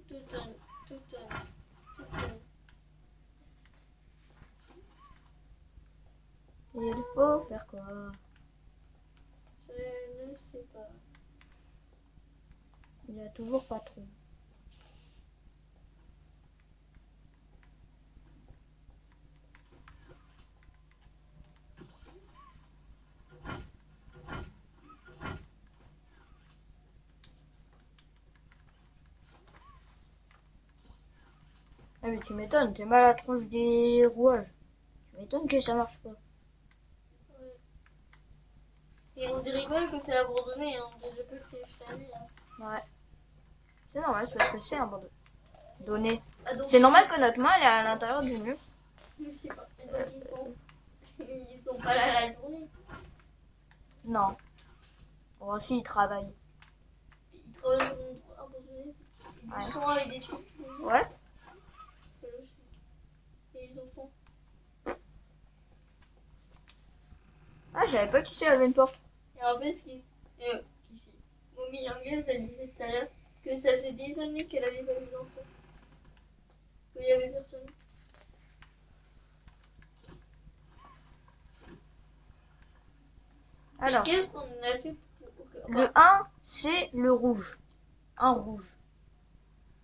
Tout un. Il faut faire quoi? Je ne sais pas. Il y a toujours pas trop. Ah mais tu m'étonnes, t'es mal à la tronche des rouages. Tu m'étonnes que ça marche pas. Ouais. Et on dirait pas que c'est abandonné, hein. On dirait pas que c'est fermé. Hein. Ouais. C'est normal, c'est parce que c'est abandonné. Ah, donc, C'est normal que notre main elle est à l'intérieur du mur. Je sais pas. Et donc ils sont pas là la journée. Non. Bon, aussi ils travaillent. Ils travaillent dans un endroit abandonné. Ouais. Ils sont avec des trucs. Ouais. Et les enfants. Ah, j'avais pas qu'il y avait une porte. Et en fait, ici, Mommy anglaise, elle disait tout à l'heure que ça faisait des années qu'elle avait pas vu d'enfant. Qu'il y avait personne. Alors, Mais qu'est-ce qu'on a fait pour... le 1, c'est le rouge. Un rouge.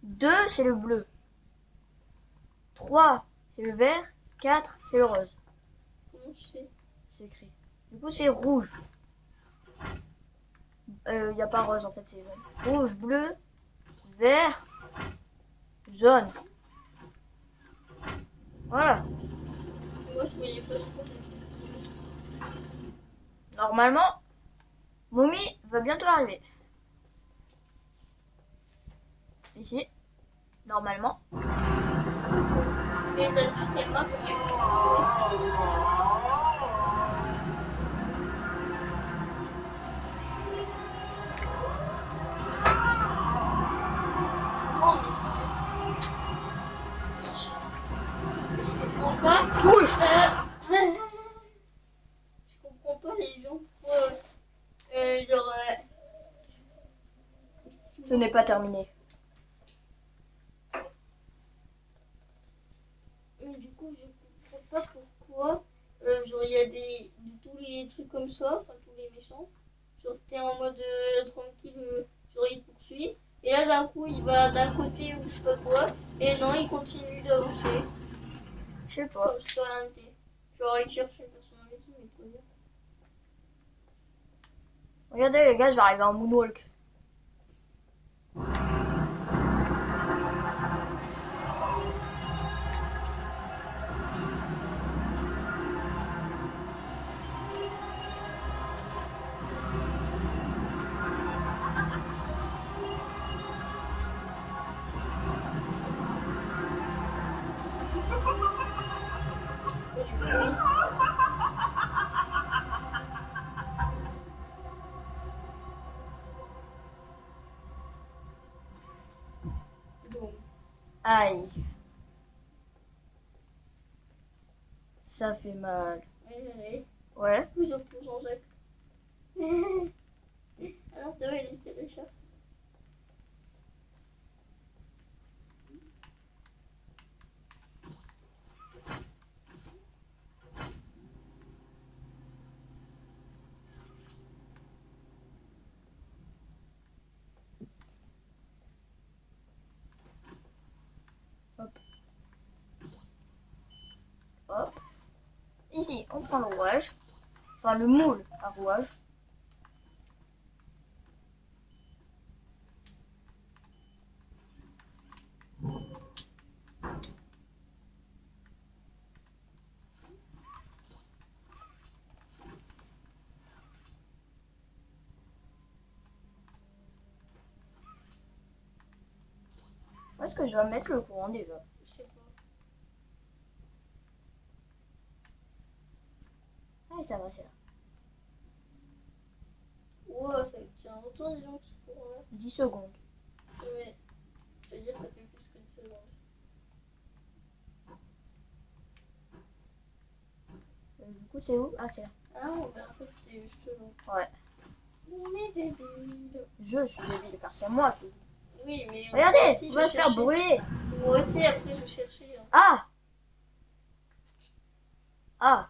2, c'est le bleu. 3, c'est le vert. 4, c'est le rose. Comment je sais? C'est écrit. Du coup, c'est rouge. Il n'y a pas rose en fait, c'est jaune. Rouge, bleu, vert, jaune. Voilà. Moi, je voyais pas. Normalement, Mommy va bientôt arriver. Ici. Normalement. Mais ça, tu sais moi comment il fait. Oh, mais si. Je comprends pas. Je comprends pas les gens pourquoi genre Ce n'est pas terminé. mais du coup je comprends pas pourquoi genre il y a de tous les trucs comme ça, enfin tous les méchants. Genre t'es en mode tranquille, genre il te poursuit. Et là d'un coup il va d'un côté ou je sais pas quoi. Et non il continue d'avancer. Je sais pas. Comme si rien n'était. Genre il cherche une personnalité mais tout va bien. Regardez les gars, je vais arriver en moonwalk. Ça fait mal. Ouais. Ouais. Plusieurs pour Jean-Jacques. Ah non, c'est vrai, lui, c'est le chat. Hop. Ici, on prend le rouage. Enfin, le moule à rouage. Où est-ce que je dois mettre le courant déjà? Je sais pas. Ah, ça va, c'est là. Ouais, ça tient longtemps, dis donc, ce courant-là. 10 secondes. Ouais. Je veux dire, ça fait plus que 10 secondes. Du coup, c'est où? Ah, c'est là. Ah, on verra ça, c'est juste long. Ouais. Mais débile. Je suis débile car c'est moi qui. Oui, mais. Regardez, moi aussi, on je va vais se faire chercher. brûler. Moi aussi, après, je vais chercher. Hein. Ah! Ah!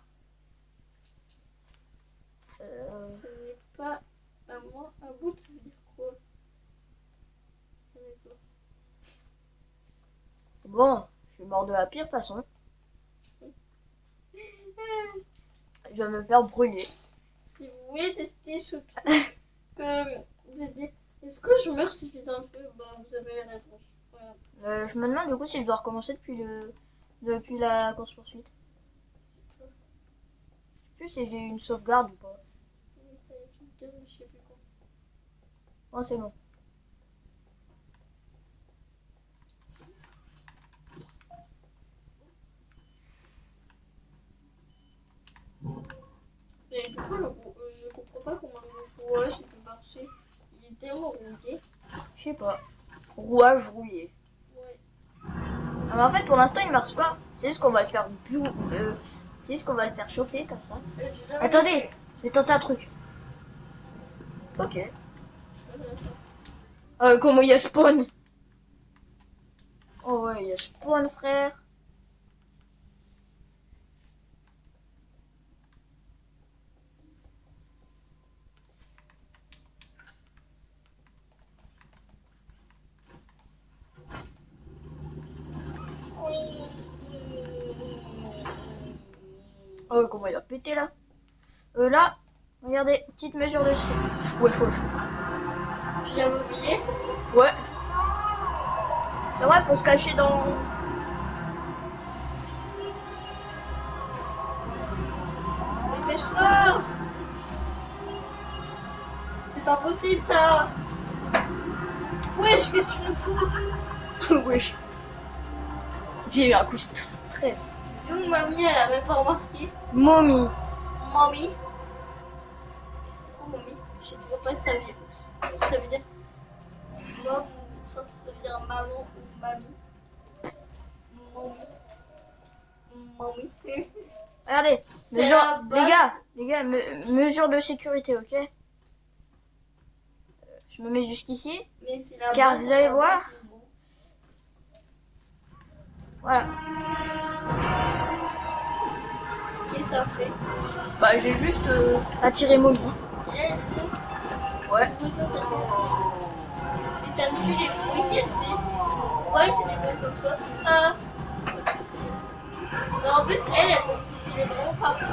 Ce n'est pas à moi. Un bout, ça veut dire quoi? Je sais pas. Bon, je suis mort de la pire façon. Je vais me faire brûler. Si vous voulez tester ce truc, est-ce que je meurs si je fais un feu? Bah, vous avez la réponse. Voilà. Je me demande du coup si je dois recommencer depuis la course-poursuite. Je sais plus si j'ai eu une sauvegarde ou pas. Je sais plus quoi. Oh, c'est bon. Mais pourquoi je comprends pas comment le rouage il peut marcher. Il est tellement rouillé. Je sais pas. Rouage rouillé. Ouais. Ah, mais en fait, pour l'instant, il marche pas. C'est juste qu'on va le faire c'est juste qu'on va le faire chauffer comme ça. Attendez, je vais tenter un truc. Ok. Comment il y a spawn? Oh ouais, il y a spawn, frère. Oh, comment il a pété là. Là, regardez, petite mesure de... Wesh, wesh. Tu l'as oublié? Ouais. C'est vrai, faut se cacher dans... Dépêche-toi! C'est pas possible ça! Wesh, qu'est-ce que tu me fous? Wesh. J'ai eu un coup de stress. Donc mamie, elle a même pas remarqué. Mommy. Mamie. Oh mamie, je sais toujours pas si ça veut dire. Ce que ça veut dire. Mom, ça veut dire maman ou mamie. Mamie. Mamie. Regardez, C'est mesure... la base. les gars, mesure de sécurité, ok? Je me mets jusqu'ici. Mais c'est la Car base, vous allez la base voir. du mot. Voilà. Qu'est-ce que ça fait? Bah, j'ai juste attiré Mommy. Ouais. Oui, toi, ça le fait. Et ça me tue les bruits qu'elle fait. Pourquoi elle fait des bruits comme ça? Ah. Mais en plus, elle peut se filer vraiment partout.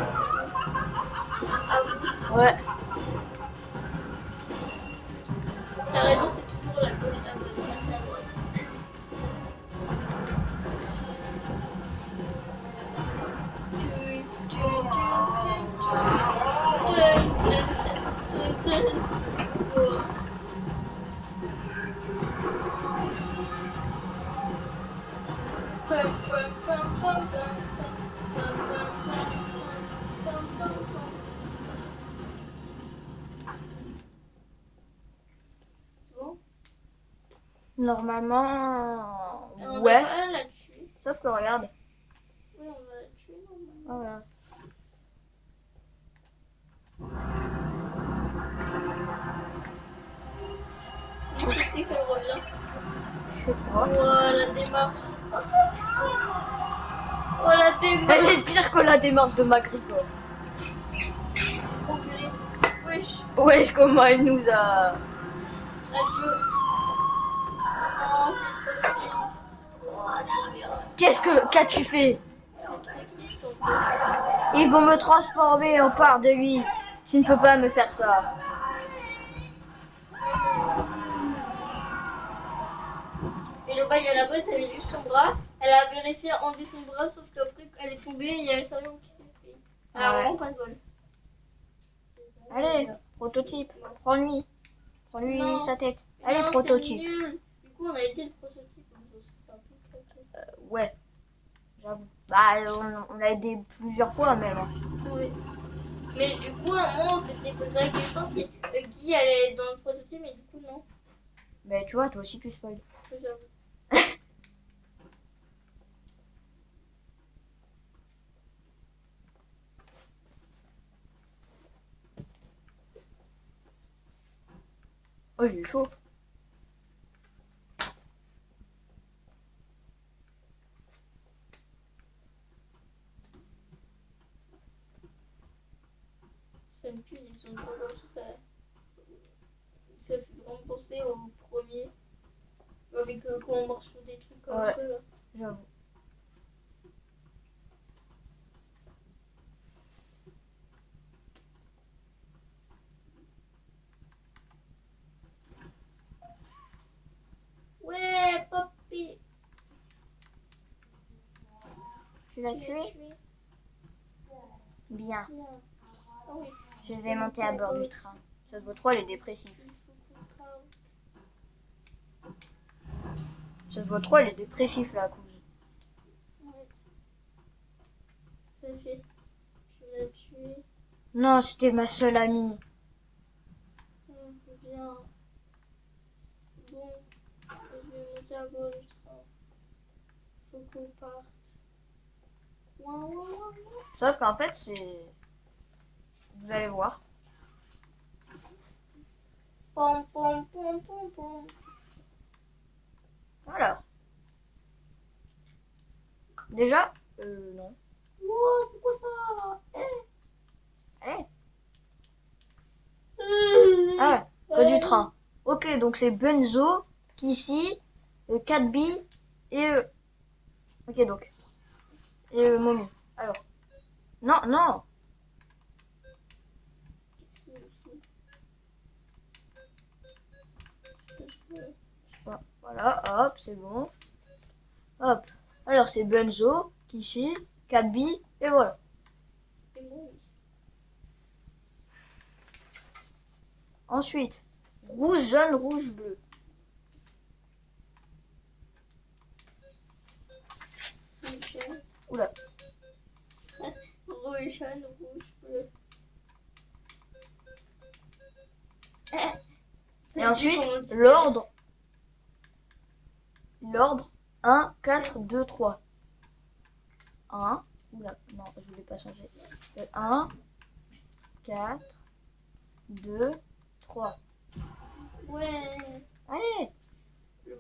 Ah oui. Ouais. T'as raison, c'est toujours la gauche, la bonne, c'est à droite. Bon, Normalement... on Ouais. va pas la tuer. Sauf que regarde. Oui, on va la tuer. tuer, non? Voilà. Je sais qu'elle revient. Je sais pas. Oh, la démarche. Oh, la démarche. Elle est pire que la démarche de Magricor. Oh, purée. Wesh. Ouais, comment elle nous a... Adieu. Non, c'est trop triste. Qu'as-tu fait? C'est trop triste en fait. Ils vont me transformer en part de lui. Tu ne peux pas me faire ça. Et le bas, il y a la bosse, elle avait juste son bras. Elle avait réussi à enlever son bras, sauf qu'après, elle est tombée, il y a le salon qui s'est fait. Elle a Ouais. vraiment pas de bol. Allez, prototype, prends-lui. Prends-lui Non. sa tête. Allez, Non, prototype. c'est nul. Du coup, on a été le prototype. Donc, c'est un peu craqué. Ouais, j'avoue. Bah, on a aidé plusieurs fois même. Hein. Oui. Mais du coup, à un moment, on s'était posé la question si Guy allait dans le prototype, mais du coup, non. Mais tu vois, toi aussi tu spoil. J'avoue. Oh, j'ai chaud. Ça me tue, ils ont pas comme ça. Ça fait vraiment penser au premier. Avec quand on marche sur des trucs comme Ouais. ça là. J'avoue. Ouais, Poppy. Tu l'as Tu tué? l'as tué. Bien. Bien. Ah oui. Je vais monter à bord du train. Ça te vaut trop, elle est dépressive. Il faut qu'on parle. Ça te vaut trop, elle est dépressive la cause. Ouais. C'est fait. Tu l'as tué. Non, c'était ma seule amie. Bien. Bon, je vais monter à bord du train. Faut qu'on parte. Ouah, ouah, ouah, ouah. Sauf qu'en fait, c'est... Vous allez voir. Pom, pom, pom, pom, pom. Alors. Déjà, non. Ouah, c'est quoi ça? Eh. Allez. Ah ouais, que du train. Ok, donc c'est Benzo, Kissy, 4B et... Ok, donc. Et Mommy. Alors. Non, non. Voilà, hop, c'est bon. Hop. Alors c'est Benzo, Kissy, 4B et voilà. C'est bon. Ensuite, rouge, jaune, rouge, bleu. Rouge, Oula. rouge, jaune, rouge, bleu. Et ensuite, l'ordre. L'ordre 1, 4, 2, 3. 1. Oula, non, je voulais pas changer. 1, 4, 2, 3. Ouais. Allez.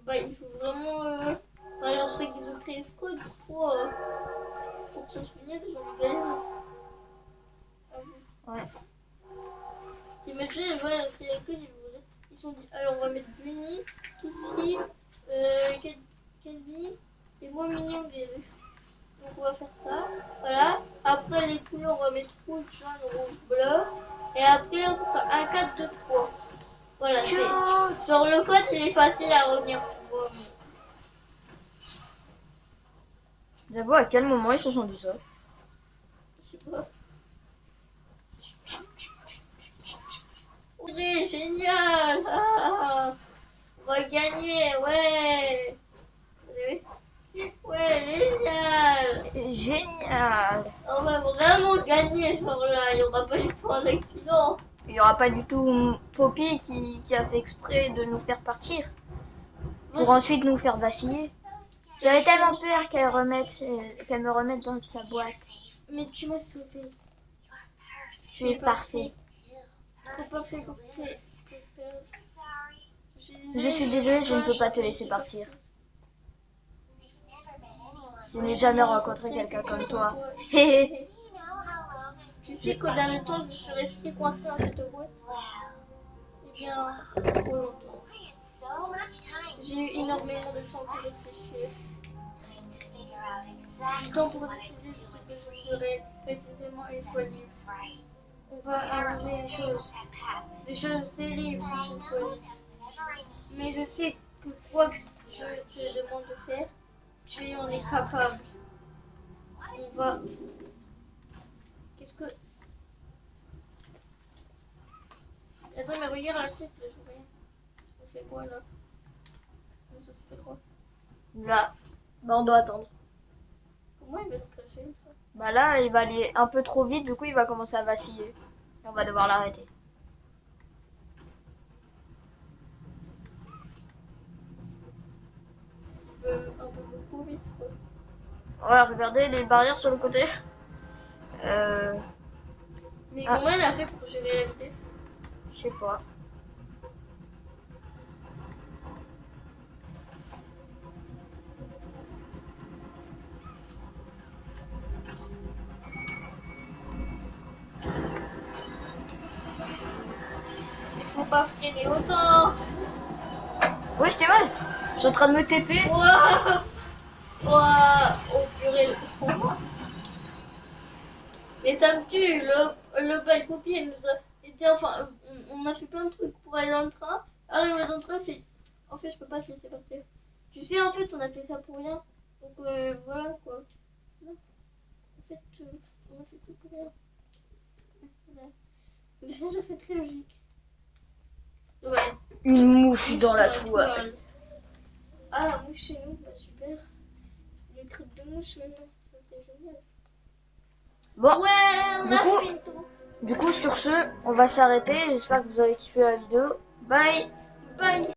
Bah, il faut vraiment. Alors, je sais qu'ils ont créé ce code pour se souvenir, ils ont galère. Ouais. T'imagines, les gens ils ont créé un code, ils se sont dit alors on va mettre Bunny, Kissy, Kelby et moi Mignon. Donc on va faire ça. Voilà. Après les couleurs, on va mettre rouge, jaune, rouge, bleu. Et après, ce sera 1, 4, 2, 3. Voilà, c'est. Genre le code, il est facile à revenir. J'avoue, à quel moment ils se sont dit ça? Je sais pas. Oui, génial! Ah, on va gagner, ouais! Ouais, génial! Génial. On va vraiment gagner, genre là, il n'y aura pas du tout un accident. Il n'y aura pas du tout Poppy qui a fait exprès de nous faire partir. Pour Moi, ensuite nous faire vaciller. J'avais tellement peur qu'elle me remette dans sa boîte. Mais tu m'as sauvé. Tu es parfait. Trop parfait pour que... Je suis désolée, je ne peux pas te laisser partir. Je n'ai jamais rencontré quelqu'un comme toi. Hé Tu sais combien de temps je suis restée coincée dans cette boîte? Eh bien, trop longtemps. J'ai eu énormément de temps pour réfléchir. Du temps pour décider de ce que je ferais précisément une fois libre. On va arranger les choses. Des choses terribles si je peux. Mais je sais que quoi que je te demande de faire, tu en es capable. On va... Qu'est-ce que... Attends, mais regarde la tête, là, je vois rien. Ça fait quoi, là? Ça se fait quoi? Là, bah, on doit attendre. Comment il va se cracher, ça? Bah là, il va aller un peu trop vite, du coup il va commencer à vaciller. Et on va devoir l'arrêter. Un peu beaucoup vite, quoi. Ouais, regardez les barrières sur le côté. Mais Ah. comment elle a fait pour gérer la vitesse? Je sais pas. Il faut pas freiner autant. Ouais, j'étais mal. Je suis en train de me TP. Ouah. Ouah. Oh purée. Mais ça me tue. Le bail popier, elle nous a été... Enfin, on a fait plein de trucs pour aller dans le train. Arrivé dans le train, fait... En fait, je peux pas te laisser partir. Tu sais, en fait, on a fait ça pour rien. Donc, voilà, quoi. En fait, on a fait ça pour rien. Voilà. Déjà, c'est très logique. Ouais. Une mouche dans la toile. Ah, la mouche chez nous, bah super. Une traite de mouche maintenant, ça, c'est génial. Bon, Ouais, on du a coup- fait le tour. du coup sur ce, on va s'arrêter. J'espère que vous avez kiffé la vidéo. Bye. Bye.